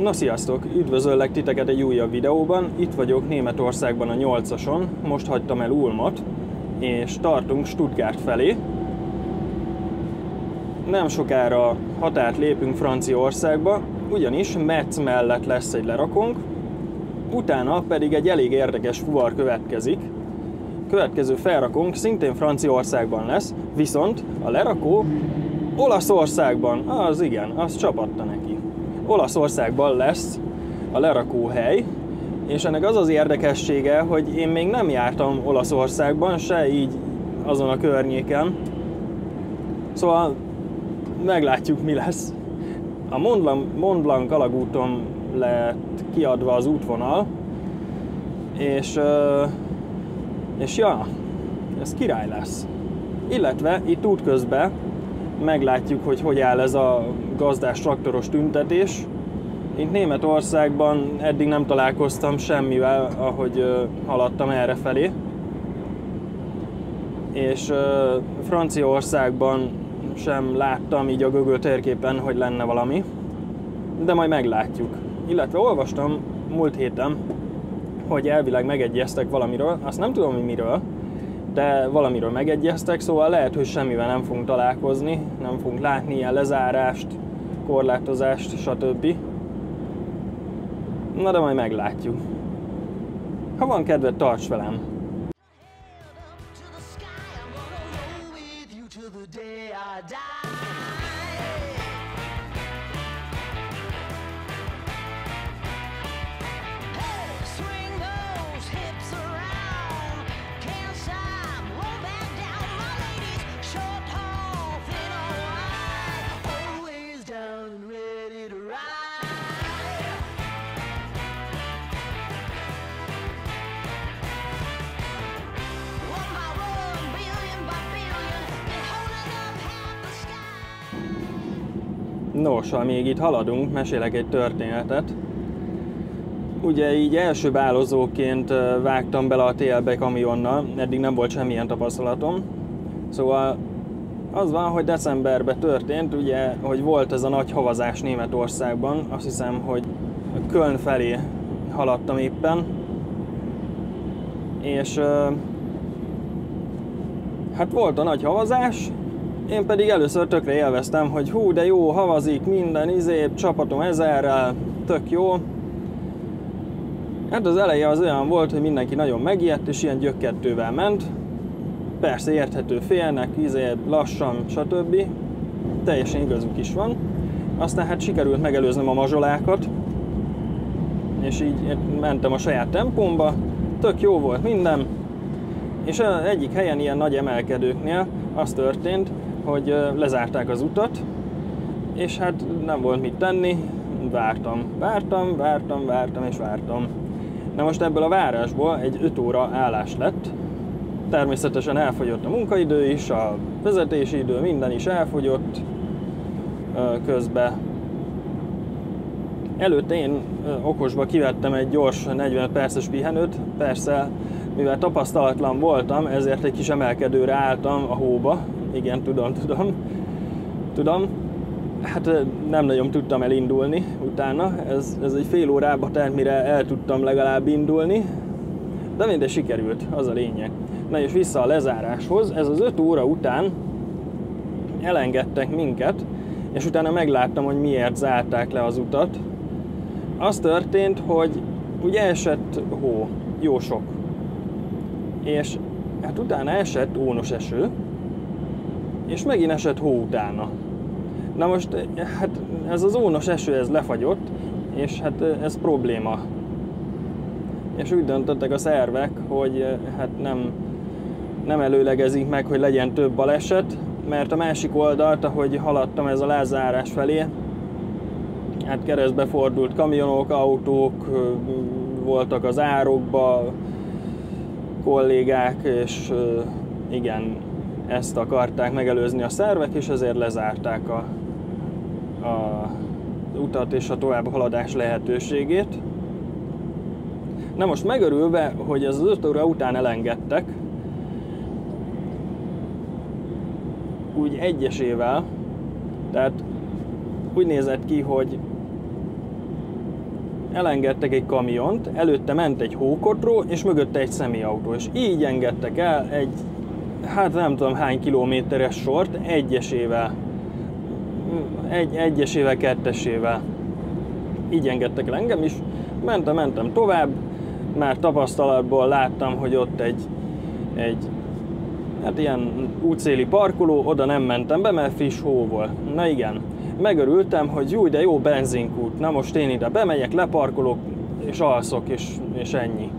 Na sziasztok! Üdvözöllek titeket egy újabb videóban. Itt vagyok Németországban a 8-ason. Most hagytam el Ulmot, és tartunk Stuttgart felé. Nem sokára határt lépünk Franciaországba, ugyanis Metz mellett lesz egy lerakónk. Utána pedig egy elég érdekes fuvar következik. Következő felrakónk szintén Franciaországban lesz, viszont a lerakó Olaszországban. Az igen, az csapatta neki. Olaszországban lesz a lerakóhely, és ennek az az érdekessége, hogy én még nem jártam Olaszországban, se így azon a környéken. Szóval meglátjuk, mi lesz. A Mont Blanc alagúton lett kiadva az útvonal, és ja, ez király lesz. Illetve itt útközben meglátjuk, hogy áll ez a gazdás traktoros tüntetés. Itt Németországban eddig nem találkoztam semmivel, ahogy haladtam errefelé. És Franciaországban sem láttam így a Google térképen, hogy lenne valami. De majd meglátjuk. Illetve olvastam múlt héten, hogy elvileg megegyeztek valamiről, azt nem tudom, hogy miről, de valamiről megegyeztek, szóval lehet, hogy semmivel nem fogunk találkozni, nem fogunk látni ilyen lezárást, korlátozást, stb. Na de majd meglátjuk. Ha van kedved, tarts velem! Nos, ha még itt haladunk, mesélek egy történetet. Ugye így első bálozóként vágtam bele a TL-be kamionnal, eddig nem volt semmilyen tapasztalatom. Szóval az van, hogy decemberben történt, ugye, hogy volt ez a nagy havazás Németországban. Azt hiszem, hogy Köln felé haladtam éppen. És hát volt a nagy havazás. Én pedig először tökre élveztem, hogy hú, de jó, havazik minden, csapatom ezerrel, tök jó. Hát az eleje az olyan volt, hogy mindenki nagyon megijedt, és ilyen gyökkettővel ment. Persze érthető félnek, lassan, stb. Teljesen igazuk is van. Aztán hát sikerült megelőznöm a mazsolákat, és így mentem a saját tempómba, tök jó volt minden. És egyik helyen, ilyen nagy emelkedőknél az történt, hogy lezárták az utat, és hát nem volt mit tenni, vártam és vártam. Na most ebből a várásból egy 5 óra állás lett. Természetesen elfogyott a munkaidő is, a vezetési idő, minden is elfogyott közben. Előtte én okosba kivettem egy gyors 45 perces pihenőt, persze, mivel tapasztalatlan voltam, ezért egy kis emelkedőre álltam a hóba. Igen, tudom. Hát nem nagyon tudtam elindulni utána, ez egy fél órába telt, mire el tudtam legalább indulni, de mindegy, sikerült, az a lényeg. Na és vissza a lezáráshoz, ez az 5 óra után elengedtek minket, és utána megláttam, hogy miért zárták le az utat. Az történt, hogy ugye esett hó, jó sok, és hát utána esett ónos eső, és megint esett hó utána. Na most, hát ez az ónos eső, ez lefagyott, és hát ez probléma. És úgy döntöttek a szervek, hogy hát nem előlegezik meg, hogy legyen több baleset, mert a másik oldalt, ahogy haladtam ez a lezárás felé, hát keresztbe fordult kamionok, autók, voltak az árokba, kollégák, és igen, ezt akarták megelőzni a szervek, és ezért lezárták a utat és a továbbhaladás lehetőségét. Na most megörülve, hogy az 5 óra után elengedtek, úgy egyesével, tehát úgy nézett ki, hogy elengedtek egy kamiont, előtte ment egy hókotró, és mögötte egy személyautó, és így engedtek el egy, hát nem tudom hány kilométeres sort egyesével, kettesével. Így engedtek el engem is, mentem tovább, már tapasztalatból láttam, hogy ott egy hát ilyen útszéli parkoló, oda nem mentem be, mert friss hó volt. Na igen, megörültem, hogy jó, de jó benzinkút, na most én ide bemegyek, leparkolok, és alszok, és ennyi.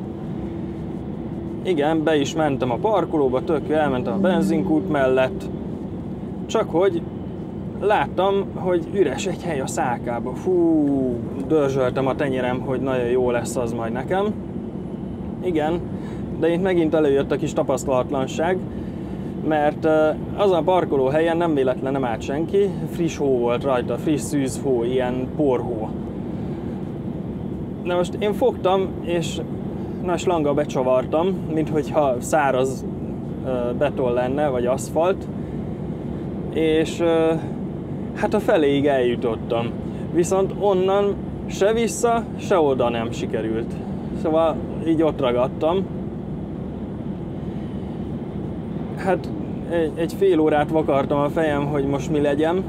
Igen, be is mentem a parkolóba, tök jó, elmentem a benzinkút mellett, csak hogy láttam, hogy üres egy hely a szálkába. Fú, dörzsöltem a tenyerem, hogy nagyon jó lesz az majd nekem. Igen, de itt megint előjött a kis tapasztalatlanság, mert azon a parkolóhelyen nem véletlen nem állt senki, friss hó volt rajta, friss szűz hó, ilyen porhó. Na most én fogtam, és nagy slanggal becsavartam, minthogyha száraz beton lenne, vagy aszfalt, és hát a feléig eljutottam. Viszont onnan se vissza, se oda nem sikerült. Szóval így ott ragadtam. Hát egy fél órát vakartam a fejem, hogy most mi legyen.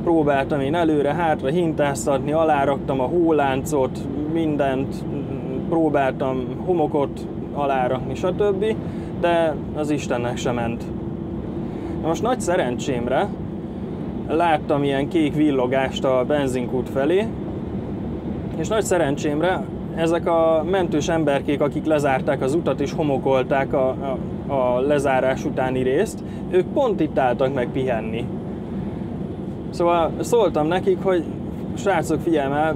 Próbáltam én előre-hátra hintáztatni, aláraktam a hóláncot, mindent, próbáltam homokot alárakni, stb. De az Istennek sem ment. Na most nagy szerencsémre láttam ilyen kék villogást a benzinkút felé, és nagy szerencsémre ezek a mentős emberkék, akik lezárták az utat és homokolták a lezárás utáni részt, ők pont itt álltak meg pihenni. Szóval szóltam nekik, hogy srácok, figyelj el,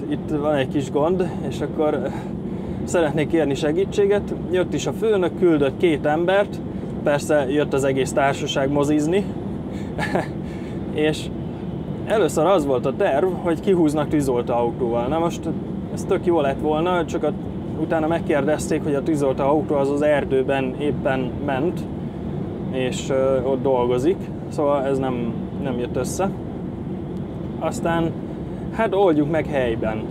itt van egy kis gond, és akkor szeretnék kérni segítséget. Jött is a főnök, küldött 2 embert, persze jött az egész társaság mozizni, és először az volt a terv, hogy kihúznak tűzoltó autóval. Na most ez tök jó lett volna, csak utána megkérdezték, hogy a tűzoltó autó az erdőben éppen ment, és ott dolgozik, szóval ez nem jött össze. Aztán hát oldjuk meg helyben.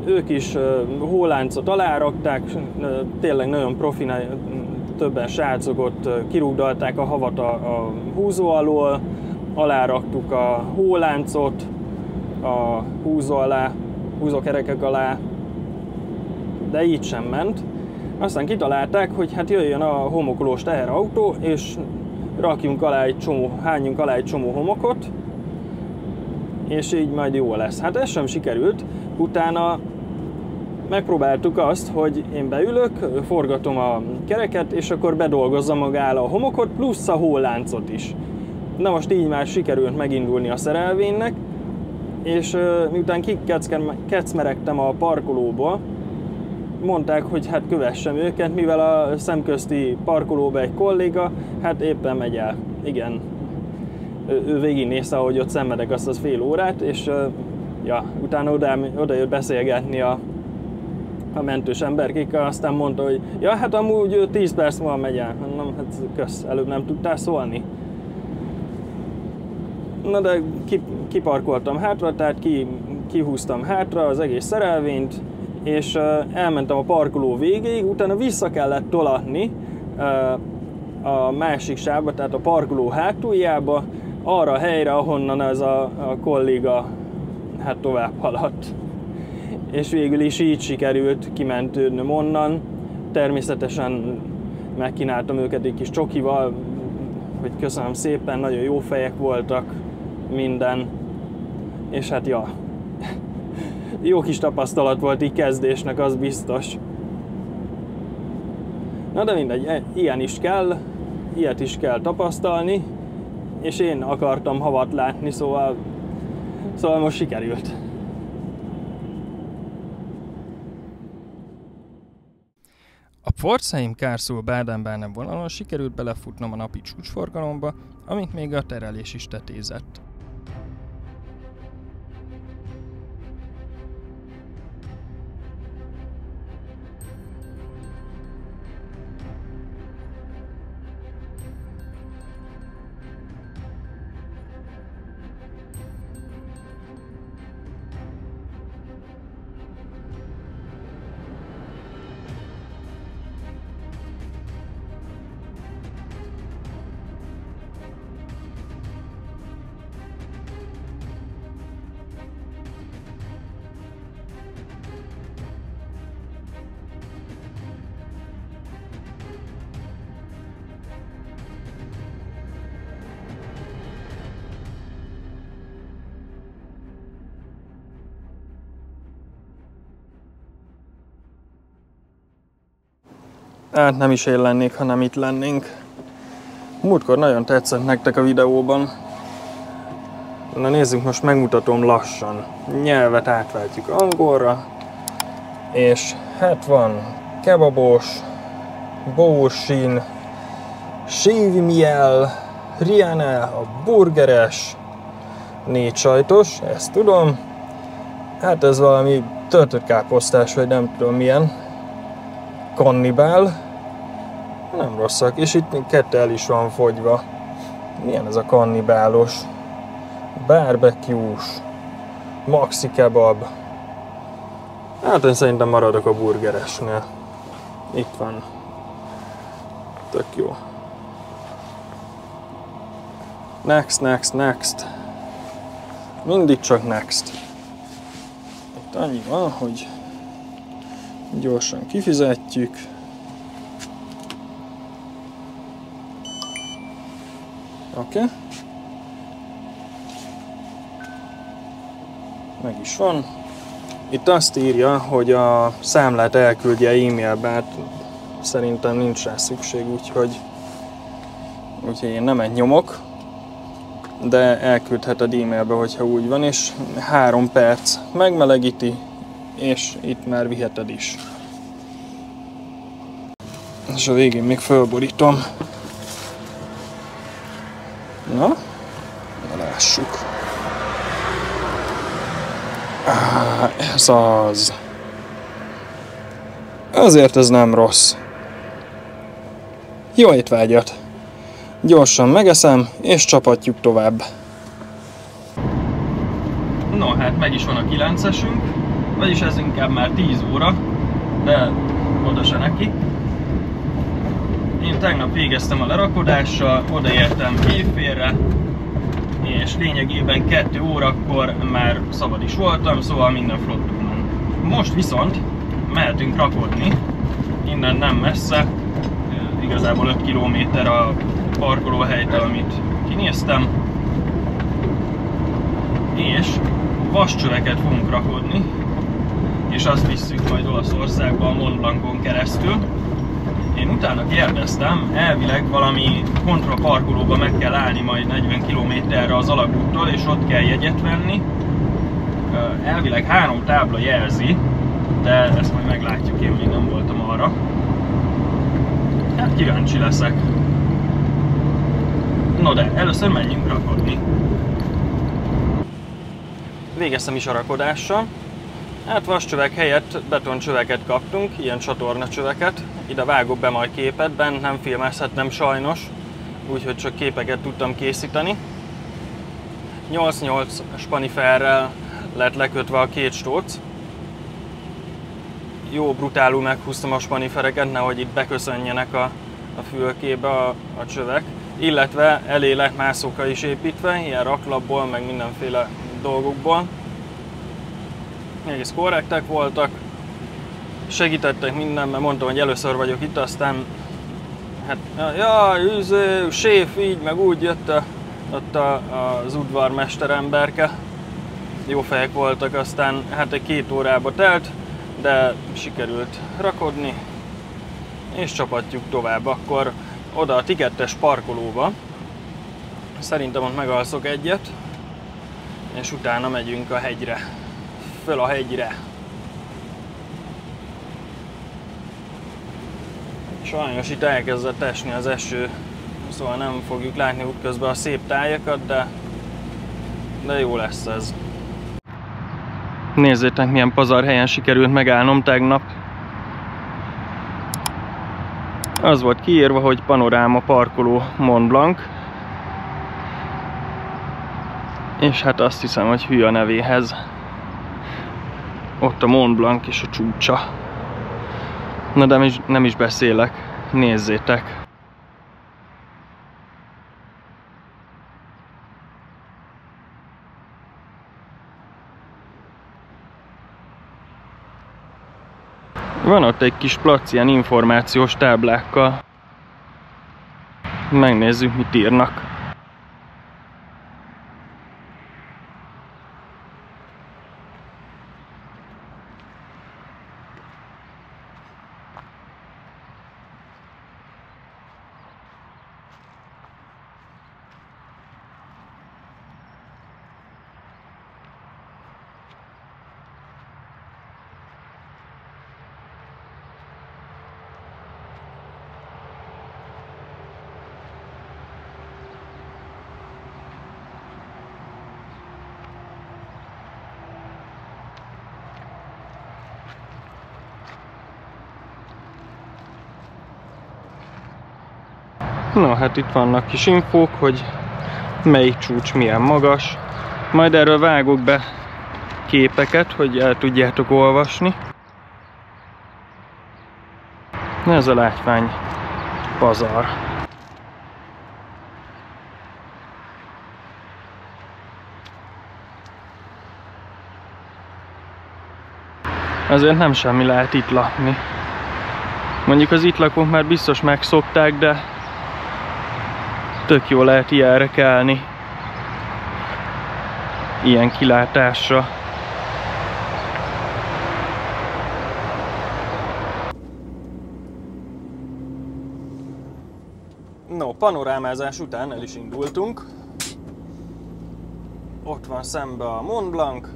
Ők is hóláncot alárakták, tényleg nagyon profi, többen srácok ott kirúgdalták a havat a húzó alól, aláraktuk a hóláncot a húzókerekek alá, de így sem ment. Aztán kitalálták, hogy hát jöjjön a homokolós teherautó, és hányjunk alá egy csomó homokot, és így majd jó lesz. Hát ez sem sikerült. Utána megpróbáltuk azt, hogy én beülök, forgatom a kereket, és akkor bedolgozzam magára a homokot, plusz a hóláncot is. Na most így már sikerült megindulni a szerelvénynek, és miután kikecmeregtem a parkolóba, mondták, hogy hát kövessem őket, mivel a szemközti parkolóba egy kolléga, hát éppen megy el. Igen, ő végignézte, ahogy ott szenvedek azt az fél órát, és ja, utána oda jött beszélgetni a mentős emberkékkel, aztán mondta, hogy ja, hát amúgy 10 perc múlva megy el. Mondom, hát kösz, előbb nem tudtál szólni. Na de kiparkoltam hátra, tehát kihúztam hátra az egész szerelvényt, és elmentem a parkoló végéig, utána vissza kellett tolatni a másik sávba, tehát a parkoló hátuljába, arra a helyre, ahonnan ez a kolléga hát tovább haladt. És végül is így sikerült kimentődnöm onnan. Természetesen megkínáltam őket egy kis csokival, hogy köszönöm szépen, nagyon jó fejek voltak, minden. És hát ja, jó kis tapasztalat volt így kezdésnek, az biztos. Na de mindegy, ilyet is kell tapasztalni, és én akartam havat látni, szóval most sikerült. A Pforzheim-Karlsruhe-Baden-Baden vonalon sikerült belefutnom a napi csúcsforgalomba, amint még a terelés is tetézett. Hát nem is én lennék, hanem itt lennénk. Múltkor nagyon tetszett nektek a videóban. Na nézzük, most megmutatom lassan. Nyelvet átváltjuk angolra. És hát van kebabos, bósin, sévimiel, riane, a burgeres, 4 sajtos, ezt tudom. Hát ez valami töltött káposztás, vagy nem tudom milyen. Kannibál. Nem rosszak, és itt 2 el is van fogyva. Milyen ez a kannibálos? Barbecue-s, maxi kebab. Hát én szerintem maradok a burgeresnél. Itt van. Tök jó. Next, next, next. Mindig csak next. Itt annyi van, hogy gyorsan kifizetjük. Oké. Meg is van. Itt azt írja, hogy a számlát elküldje e-mailbe, hát szerintem nincs rá szükség, úgyhogy én nem egy nyomok, de elküldheted e-mailbe, hogyha úgy van, és 3 perc megmelegíti, és itt már viheted is. És a végén még fölborítom. Na, lássuk. Ez az. Azért ez nem rossz. Jó étvágyat! Gyorsan megeszem, és csapatjuk tovább. No, hát meg is van a 9-esünk, vagyis ez inkább már 10 óra, de oda se neki. Én tegnap végeztem a lerakodással, odaértem éjfélre, és lényegében 2 órakor már szabad is voltam, szóval minden flottul ment. Most viszont mehetünk rakodni, innen nem messze, igazából 5 km a parkolóhelytől, amit kinéztem, és vascsöveket fogunk rakodni, és azt visszük majd Olaszországba a Mont Blancon keresztül. Én utána kérdeztem, elvileg valami kontraparkolóba meg kell állni majd 40 km-re az alagúttól, és ott kell jegyet venni. Elvileg 3 tábla jelzi, de ezt majd meglátjuk, én még nem voltam arra. Hát kíváncsi leszek. No de, először menjünk rakodni. Végeztem is a rakodással. Hát vascsövek helyett betoncsöveket kaptunk, ilyen csatornacsöveket. Ide vágok be majd képetben, nem filmezhettem sajnos, úgyhogy csak képeket tudtam készíteni. 8-8 spaniferrel lett lekötve a 2 stóc. Jó brutálul meghúztam a spanifereket, nehogy itt beköszönjenek a fülkébe a csövek. Illetve elé lett mászókra is építve, ilyen raklapból, meg mindenféle dolgokból. Egész korrektek voltak, segítettek mindenben, mondtam, hogy először vagyok itt, aztán hát, jaj, séf, így, meg úgy jött ott az udvarmester emberke. Jó fejek voltak, aztán hát egy 2 órába telt, de sikerült rakodni, és csapatjuk tovább. Akkor oda a tikettes parkolóba, szerintem ott megalszok egyet, és utána megyünk a hegyre, föl a hegyre. Sajnos itt elkezdett esni az eső, szóval nem fogjuk látni útközben a szép tájakat, de jó lesz ez. Nézzétek, milyen pazar helyen sikerült megállnom tegnap. Az volt kiírva, hogy panoráma parkoló Mont Blanc. És hát azt hiszem, hogy hű a nevéhez. Ott a Mont Blanc és a csúcsa. Na de nem is beszélek. Nézzétek. Van ott egy kis plac ilyen információs táblákkal. Megnézzük, mit írnak. No, hát itt vannak kis infók, hogy melyik csúcs milyen magas. Majd erről vágok be képeket, hogy el tudjátok olvasni. Ez a látvány pazar. Azért nem semmi lehet itt lakni. Mondjuk az itt lakók már biztos megszokták, de tök jó lehet ilyenre kelni. Ilyen kilátásra. No, panorámázás után el is indultunk. Ott van szembe a Mont Blanc.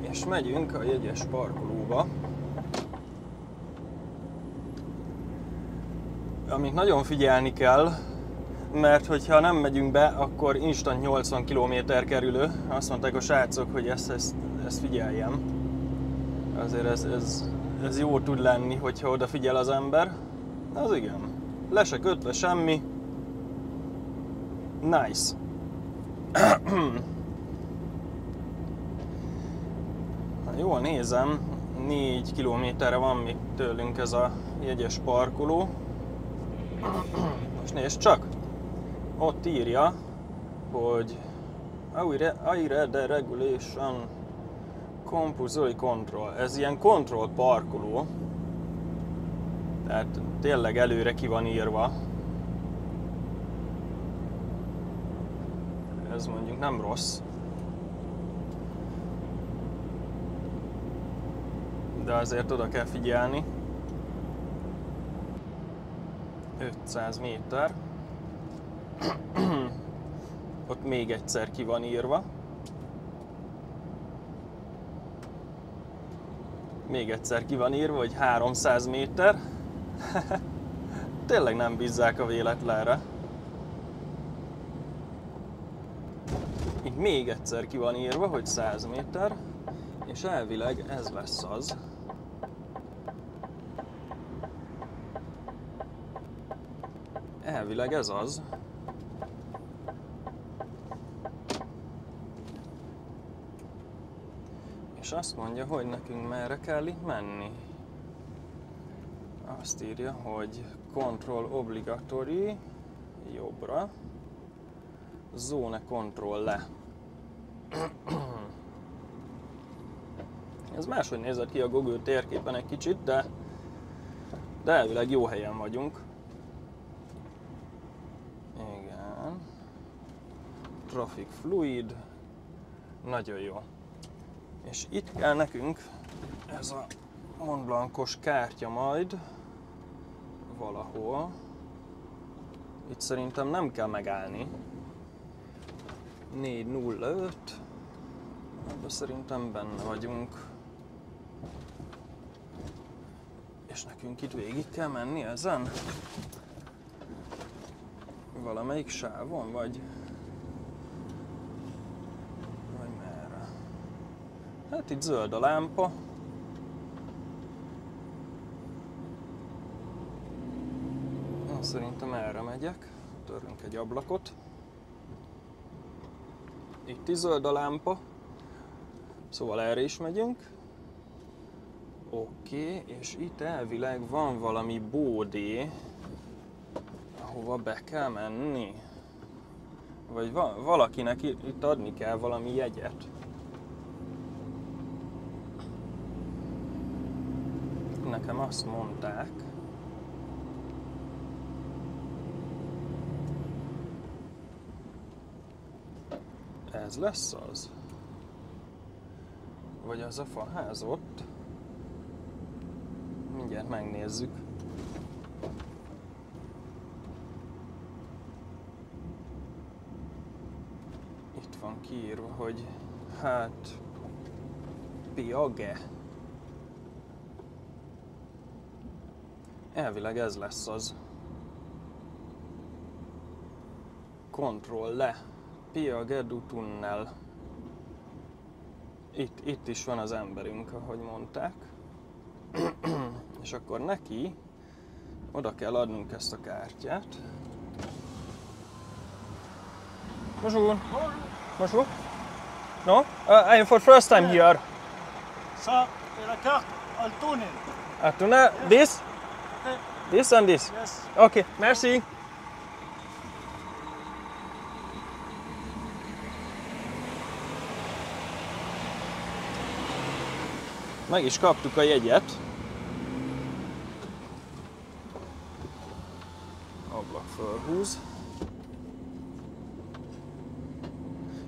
És megyünk a jegyes parkolóba. Amit nagyon figyelni kell, mert hogyha nem megyünk be, akkor instant 80 km kerülő. Azt mondták a srácok, hogy ezt figyeljem. Azért ez jó tud lenni, hogyha odafigyel az ember. Az igen. Le se kötve semmi. Nice. Ha jól nézem, 4 kilométerre van még tőlünk ez a jegyes parkoló. Most nézd csak! Ott írja, hogy I read the regulation compulsory control. Ez ilyen control parkoló. Tehát tényleg előre ki van írva. Ez mondjuk nem rossz. De azért oda kell figyelni. 500 méter. Ott még egyszer ki van írva. Még egyszer ki van írva, hogy 300 méter. Tényleg nem bízzák a véletlenre. Itt még egyszer ki van írva, hogy 100 méter. És elvileg ez lesz az. Elvileg ez az. És azt mondja, hogy nekünk merre kell itt menni. Azt írja, hogy control obligatory, jobbra, zone control le. Ez máshogy nézett ki a Google térképen egy kicsit, de elvileg jó helyen vagyunk. Igen. Traffic fluid. Nagyon jó. És itt kell nekünk ez a Mont Blancos kártya majd valahol. Itt szerintem nem kell megállni. 405. Ebben szerintem benne vagyunk. És nekünk itt végig kell menni ezen? Valamelyik sávon, vagy merre? Hát itt zöld a lámpa. Én szerintem erre megyek. Törünk egy ablakot. Itt is zöld a lámpa. Szóval erre is megyünk. Oké, és itt elvileg van valami bódé, ahova be kell menni. Vagy valakinek itt adni kell valami jegyet. Nekem azt mondták. Ez lesz az? Vagy az a faház ott? Mindjárt megnézzük. Itt van kiírva, hogy hát Piage. Elvileg ez lesz az. Control le. Piage du tunnel. Itt is van az emberünk, ahogy mondták. És akkor neki oda kell adnunk ezt a kártyát. Bonjour. Bonjour. No? I am for first time here. Ça, et la carte, al túnel. Tunnel. This? Okay. This and this? Yes. Okay, merci. Meg is kaptuk a jegyet. Ablak fölhúz.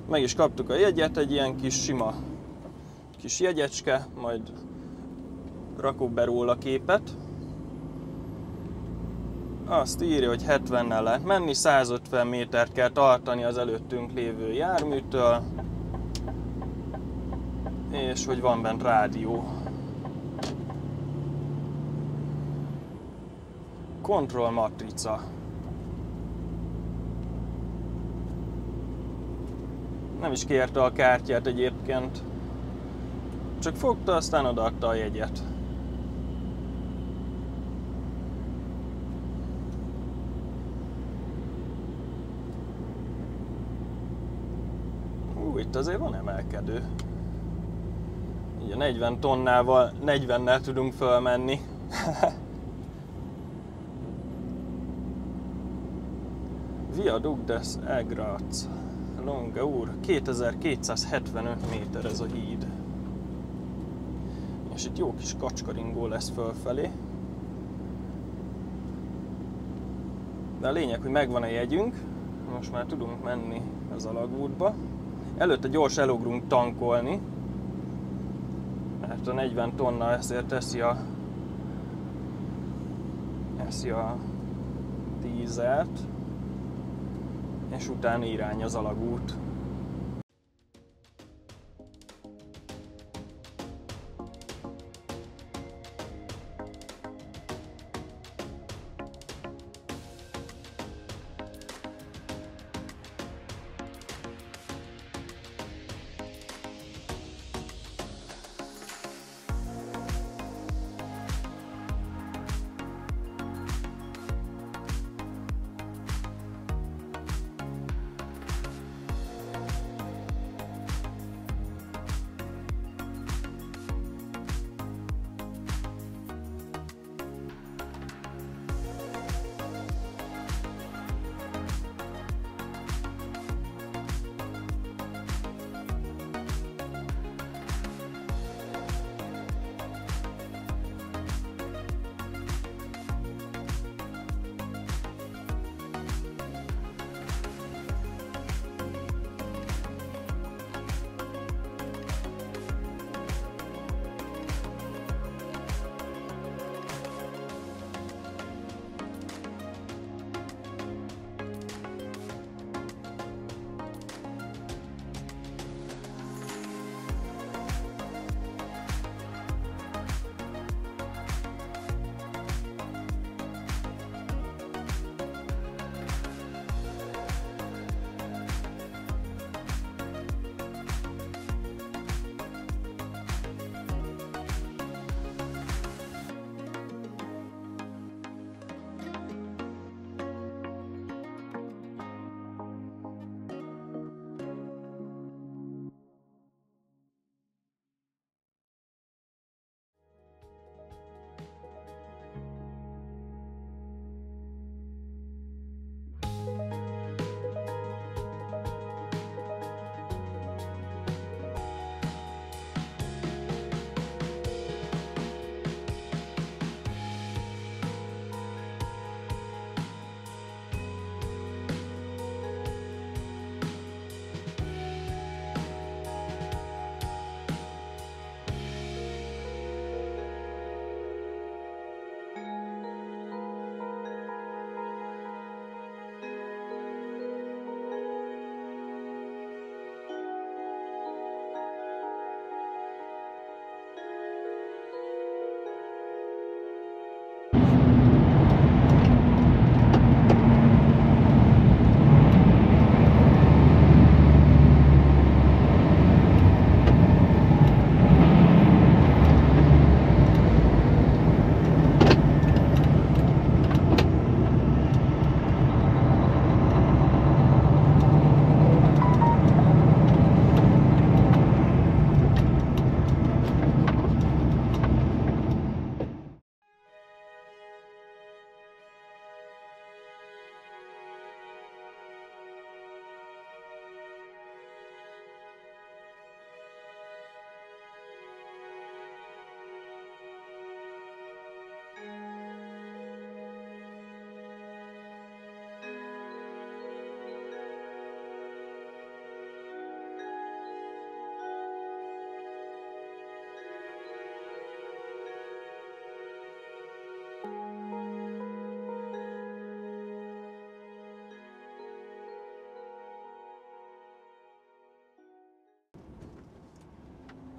Meg is kaptuk a jegyet, egy ilyen kis sima kis jegyecske, majd rakok be róla képet. Azt írja, hogy 70-nel lehet menni, 150 métert kell tartani az előttünk lévő járműtől, és hogy van bent rádió. Control matrica. Nem is kérte a kártyát egyébként. Csak fogta, aztán odaadta a jegyet. Itt azért van emelkedő. Így a 40 tonnával 40-nel tudunk fölmenni. Viaduc des Egrats. Longueur 2275 méter ez a híd. És itt jó kis kacskaringó lesz fölfelé. De a lényeg, hogy megvan a jegyünk. Most már tudunk menni az alagútba. Előtte gyors elugrunk tankolni. Mert a 40 tonna ezért eszi a dízelt. És utána irány az alagút.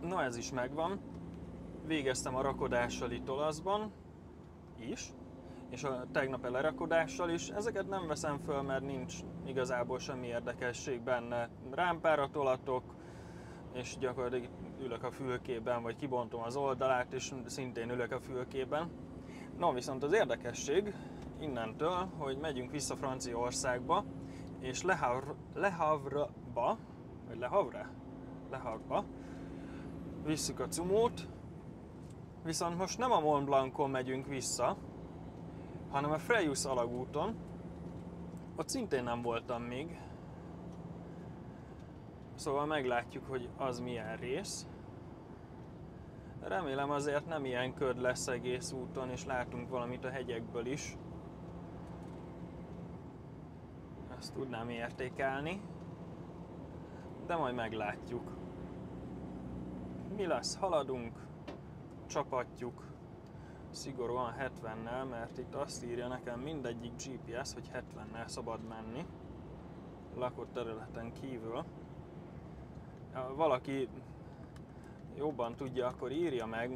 No, ez is megvan. Végeztem a rakodással itt olaszban is, és a tegnapi lerakodással is. Ezeket nem veszem föl, mert nincs igazából semmi érdekesség benne. Rámpára tolatok, és gyakorlatilag ülök a fülkében, vagy kibontom az oldalát, és szintén ülök a fülkében. No, viszont az érdekesség innentől, hogy megyünk vissza Franciaországba, és Le Havre-ba visszük a cumót, viszont most nem a Mont Blancon megyünk vissza, hanem a Frejus alagúton. Ott szintén nem voltam még, szóval meglátjuk, hogy az milyen rész. Remélem azért nem ilyen köd lesz egész úton, és látunk valamit a hegyekből is. Ezt tudnám értékelni, de majd meglátjuk. Mi lesz? Haladunk, csapatjuk, szigorúan 70-nel, mert itt azt írja nekem mindegyik GPS, hogy 70-nel szabad menni lakott területen kívül. Ha valaki jobban tudja, akkor írja meg,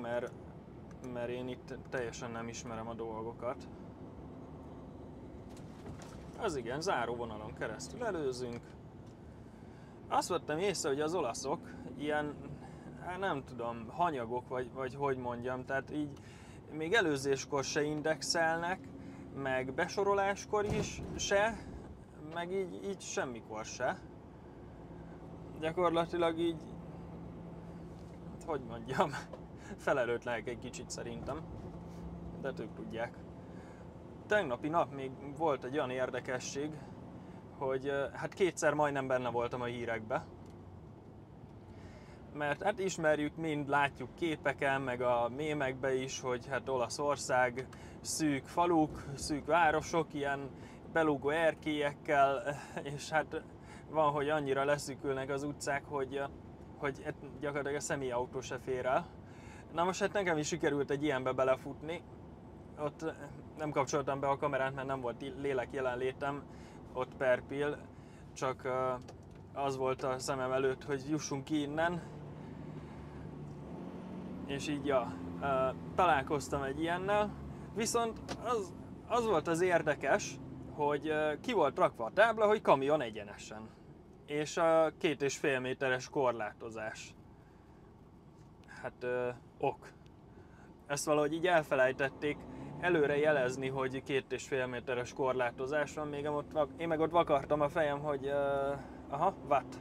mert én itt teljesen nem ismerem a dolgokat. Az igen, záróvonalon keresztül előzünk. Azt vettem észre, hogy az olaszok ilyen, nem tudom, hanyagok, vagy hogy mondjam, tehát így még előzéskor se indexelnek, meg besoroláskor is se, meg így semmikor se. Gyakorlatilag így, hogy mondjam, felelőtlenek egy kicsit szerintem, de ők tudják. Tegnapi nap még volt egy olyan érdekesség, hogy hát kétszer majdnem benne voltam a hírekbe. Mert hát ismerjük mind, látjuk képeken, meg a mémekbe is, hogy hát Olaszország szűk faluk, szűk városok, ilyen belúgó erkélyekkel, és hát van, hogy annyira leszűkülnek az utcák, hogy gyakorlatilag a személyautó se fér el. Na most hát nekem is sikerült egy ilyenbe belefutni. Ott nem kapcsoltam be a kamerát, mert nem volt lélek jelenlétem ott per pill, csak az volt a szemem előtt, hogy jussunk ki innen. És így ja, találkoztam egy ilyennel. Viszont az volt az érdekes, hogy ki volt rakva a tábla, hogy kamion egyenesen. És a 2,5 méteres korlátozás. Hát ok. Ezt valahogy így elfelejtették előre jelezni, hogy 2,5 méteres korlátozás van, még én meg ott vakartam a fejem, hogy watt.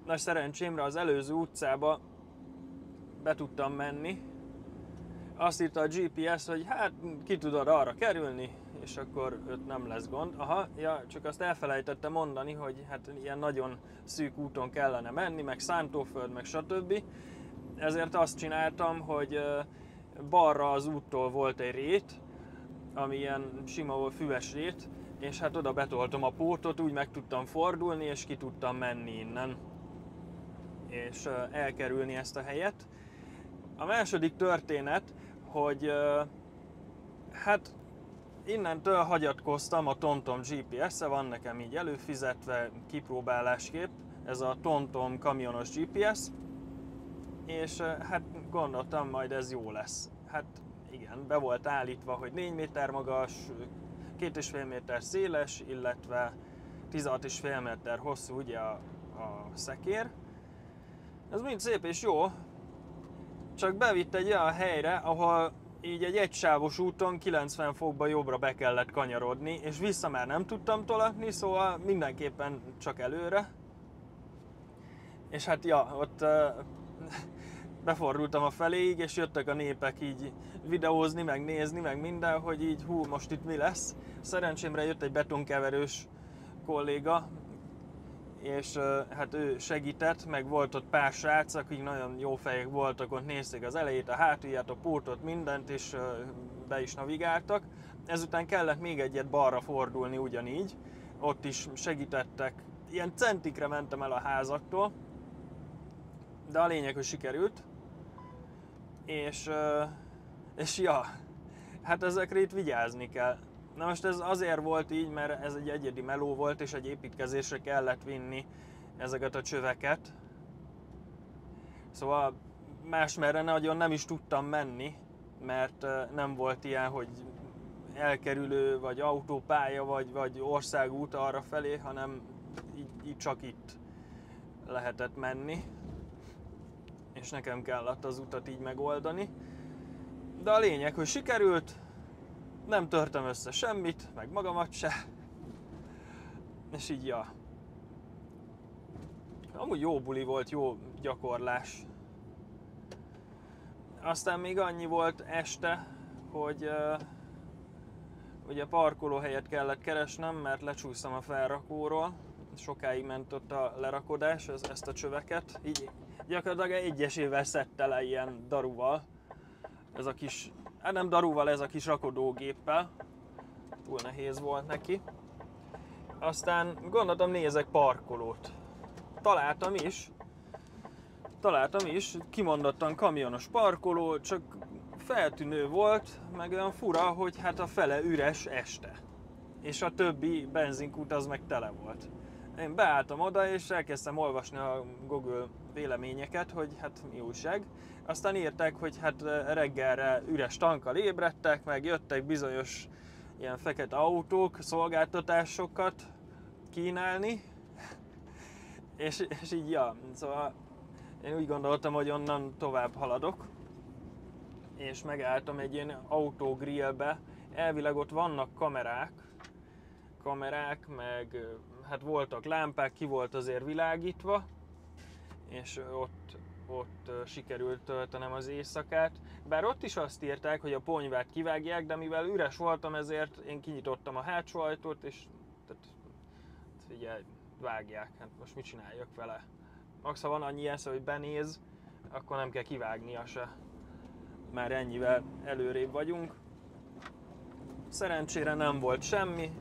Nagy szerencsémre az előző utcába be tudtam menni. Azt írta a GPS, hogy hát ki tudod arra kerülni, és akkor ott nem lesz gond. Ja, csak azt elfelejtettem mondani, hogy hát ilyen nagyon szűk úton kellene menni, meg szántóföld, meg stb. Ezért azt csináltam, hogy balra az úttól volt egy rét, ami ilyen sima füves rét, és hát oda betoltam a pótot, úgy meg tudtam fordulni, és ki tudtam menni innen, és elkerülni ezt a helyet. A második történet, hogy hát innentől hagyatkoztam a TomTom GPS-e, van nekem így előfizetve kipróbálásképp, ez a TomTom kamionos GPS, és hát gondoltam, majd ez jó lesz. Hát igen, be volt állítva, hogy 4 méter magas, 2,5 méter széles, illetve 16,5 méter hosszú ugye a szekér. Ez mind szép és jó, csak bevitt egy olyan helyre, ahol így egy egysávos úton 90 fokba jobbra be kellett kanyarodni, és vissza már nem tudtam tolatni, szóval mindenképpen csak előre. És hát ja, ott befordultam a feléig, és jöttek a népek így videózni, meg nézni, meg minden, hogy így hú, most itt mi lesz. Szerencsémre jött egy betonkeverős kolléga, és hát ő segített, meg volt ott pár srác, akik nagyon jó fejek voltak, ott nézték az elejét, a hátulját, a pótot, mindent, és be is navigáltak. Ezután kellett még egyet balra fordulni ugyanígy, ott is segítettek. Ilyen centikre mentem el a házaktól, de a lényeg, hogy sikerült. És ja, hát ezekre itt vigyázni kell. Na most ez azért volt így, mert ez egy egyedi meló volt, és egy építkezésre kellett vinni ezeket a csöveket. Szóval másmerre nagyon nem is tudtam menni, mert nem volt ilyen, hogy elkerülő, vagy autópálya, vagy országút arra felé, hanem így csak itt lehetett menni. És nekem kellett az utat így megoldani. De a lényeg, hogy sikerült, nem törtem össze semmit, meg magamat se. És így ja. Amúgy jó buli volt, jó gyakorlás. Aztán még annyi volt este, hogy ugye parkolóhelyet kellett keresnem, mert lecsúsztam a felrakóról. Sokáig ment ott a lerakodás, ezt a csöveket. Így gyakorlatilag egyesével szedte le ilyen daruval. Ez a kis, hát nem daruval, ez a kis rakodógéppel. Túl nehéz volt neki. Aztán gondoltam, nézek parkolót. Találtam is, kimondottan kamionos parkoló, csak feltűnő volt, meg olyan fura, hogy hát a fele üres este. És a többi benzinkút az meg tele volt. Én beálltam oda, és elkezdtem olvasni a Google véleményeket, hogy hát mi újság. Aztán írták, hogy hát reggelre üres tankkal ébredtek, meg jöttek bizonyos ilyen fekete autók, szolgáltatásokat kínálni. És így ja, szóval én úgy gondoltam, hogy onnan tovább haladok. És megálltam egy ilyen autógrillbe. Elvileg ott vannak kamerák, meg hát voltak lámpák, ki volt azért világítva, és ott sikerült töltenem az éjszakát. Bár ott is azt írták, hogy a ponyvát kivágják, de mivel üres voltam, ezért én kinyitottam a hátsó ajtót, és tehát figyelj, vágják, hát most mit csináljak vele? Max, ha van annyi esze, hogy benéz, akkor nem kell kivágnia se. Már ennyivel előrébb vagyunk. Szerencsére nem volt semmi.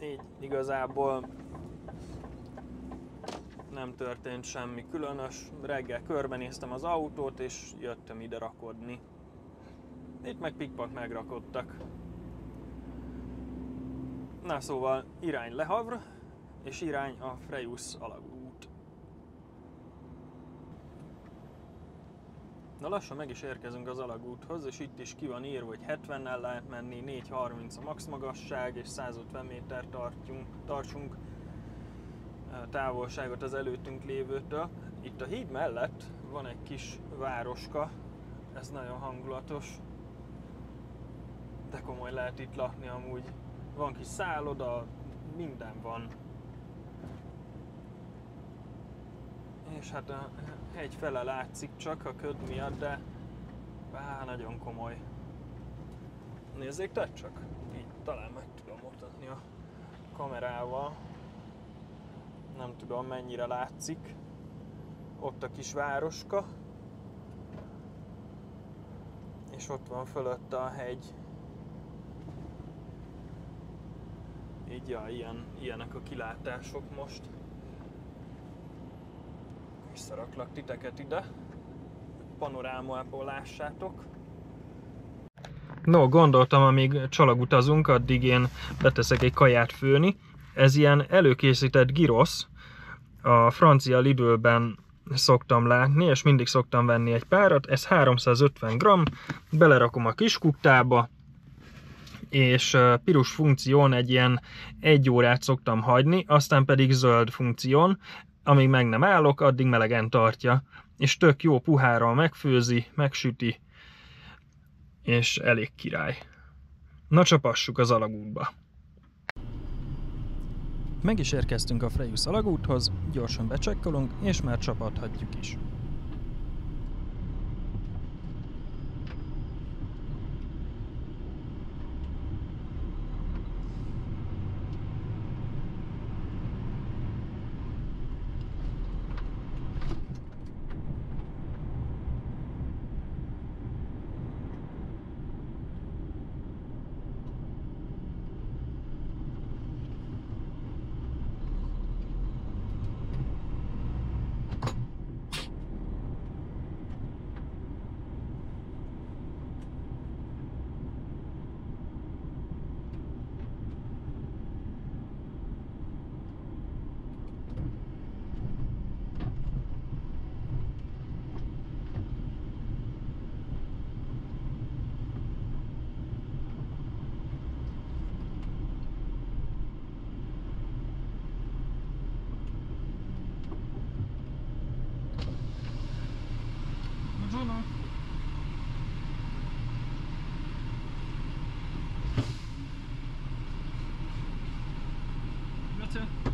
Így igazából nem történt semmi különös. Reggel körbenéztem az autót, és jöttem ide rakodni. Itt meg pikpak megrakodtak. Na szóval irány Le Havre, és irány a Frejus alagút. Na lassan meg is érkezünk az alagúthoz, és itt is ki van írva, hogy 70-nel lehet menni, 430 a max magasság, és 150 méter tartsunk távolságot az előttünk lévőtől. Itt a híd mellett van egy kis városka, ez nagyon hangulatos, de komoly lehet itt lakni amúgy. Van kis szálloda, minden van. És hát a hegy fele látszik csak a köd miatt, de nagyon komoly. Nézzétek csak, így talán meg tudom mutatni a kamerával. Nem tudom mennyire látszik. Ott a kis városka. És ott van fölötte a hegy. Így ja, ilyenek a kilátások most. Visszaraklak titeket ide, panorámából lássátok. No, gondoltam, amíg csalagutazunk, addig én beteszek egy kaját főni. Ez ilyen előkészített gyrosz, a francia Lidlben szoktam látni, és mindig szoktam venni egy párat. Ez 350 g, belerakom a kiskuktába, és piros funkción egy ilyen 1 órát szoktam hagyni, aztán pedig zöld funkción, amíg meg nem állok, addig melegen tartja, és tök jó puhárral megfőzi, megsüti, és elég király. Na csapassuk az alagútba. Meg is érkeztünk a Frejus alagúthoz, gyorsan becsekkolunk, és már csapathatjuk is. Warte.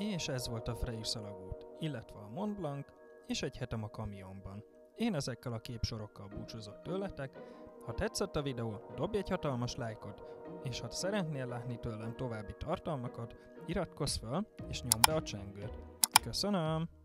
És ez volt a Freyr alagút, illetve a Mont Blanc, és egy hetem a kamionban. Én ezekkel a képsorokkal búcsúzok tőletek. Ha tetszett a videó, dobj egy hatalmas lájkot, és ha szeretnél látni tőlem további tartalmakat, iratkozz fel és nyomd be a csengőt. Köszönöm!